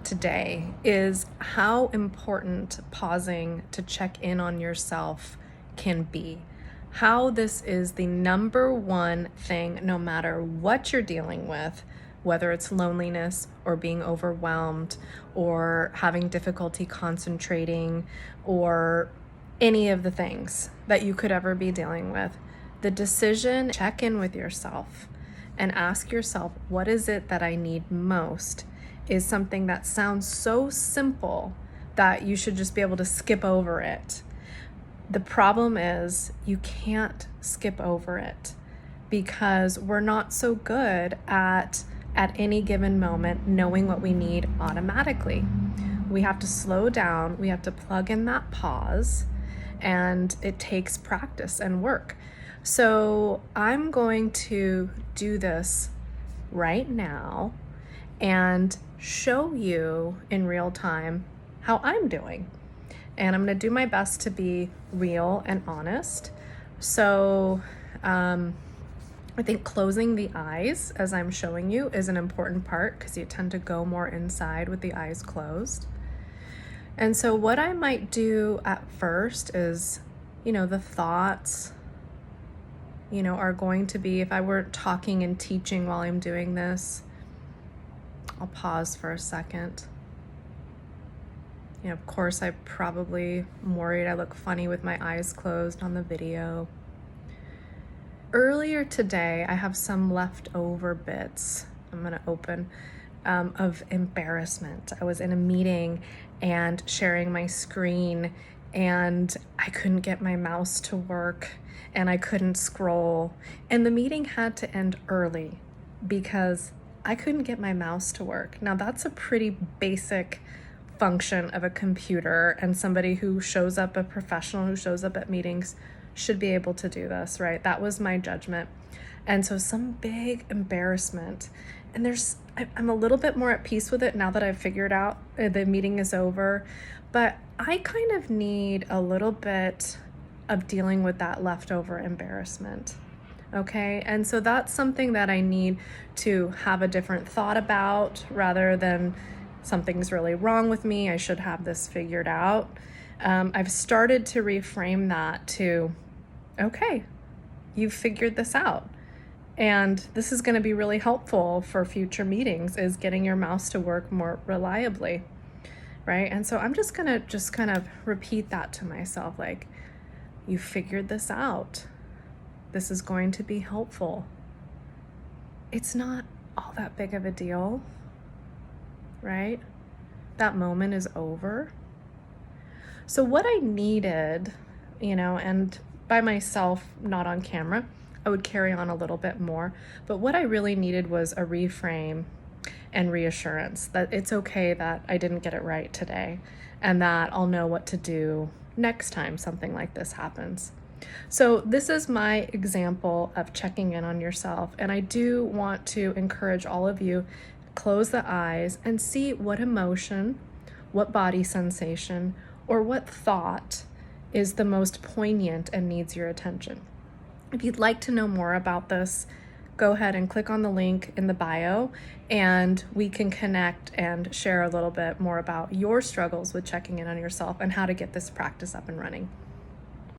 Today is how important pausing to check in on yourself can be. How this is the number one thing, no matter what you're dealing with, whether it's loneliness or being overwhelmed or having difficulty concentrating or any of the things that you could ever be dealing with. The decision, check in with yourself and ask yourself, what is it that I need most? Is something that sounds so simple that you should just be able to skip over it. The problem is you can't skip over it because we're not so good at any given moment knowing what we need automatically. We have to slow down, we have to plug in that pause, and it takes practice and work. So I'm going to do this right now and show you in real time how I'm doing. And I'm going to do my best to be real and honest. So I think closing the eyes as I'm showing you is an important part because you tend to go more inside with the eyes closed. And so what I might do at first is, the thoughts, are going to be, if I were talking and teaching while I'm doing this, I'll pause for a second. Of course, I'm probably worried I look funny with my eyes closed on the video. Earlier today, I have some leftover bits I'm going to open of embarrassment. I was in a meeting and sharing my screen, and I couldn't get my mouse to work, and I couldn't scroll. And the meeting had to end early because I couldn't get my mouse to work. Now that's a pretty basic function of a computer, and somebody who shows up, a professional who shows up at meetings, should be able to do this, right? That was my judgment. And so some big embarrassment. And I'm a little bit more at peace with it now that I've figured out the meeting is over, but I kind of need a little bit of dealing with that leftover embarrassment. Okay, and so that's something that I need to have a different thought about rather than something's really wrong with me, I should have this figured out. I've started to reframe that to, okay, you've figured this out. And this is going to be really helpful for future meetings, is getting your mouse to work more reliably, right? And so I'm just going to kind of repeat that to myself, like, you figured this out. This is going to be helpful. It's not all that big of a deal, right? That moment is over. So what I needed, and by myself, not on camera, I would carry on a little bit more. But what I really needed was a reframe and reassurance that it's okay that I didn't get it right today and that I'll know what to do next time something like this happens. So this is my example of checking in on yourself. And I do want to encourage all of you, close the eyes and see what emotion, what body sensation, or what thought is the most poignant and needs your attention. If you'd like to know more about this, go ahead and click on the link in the bio and we can connect and share a little bit more about your struggles with checking in on yourself and how to get this practice up and running.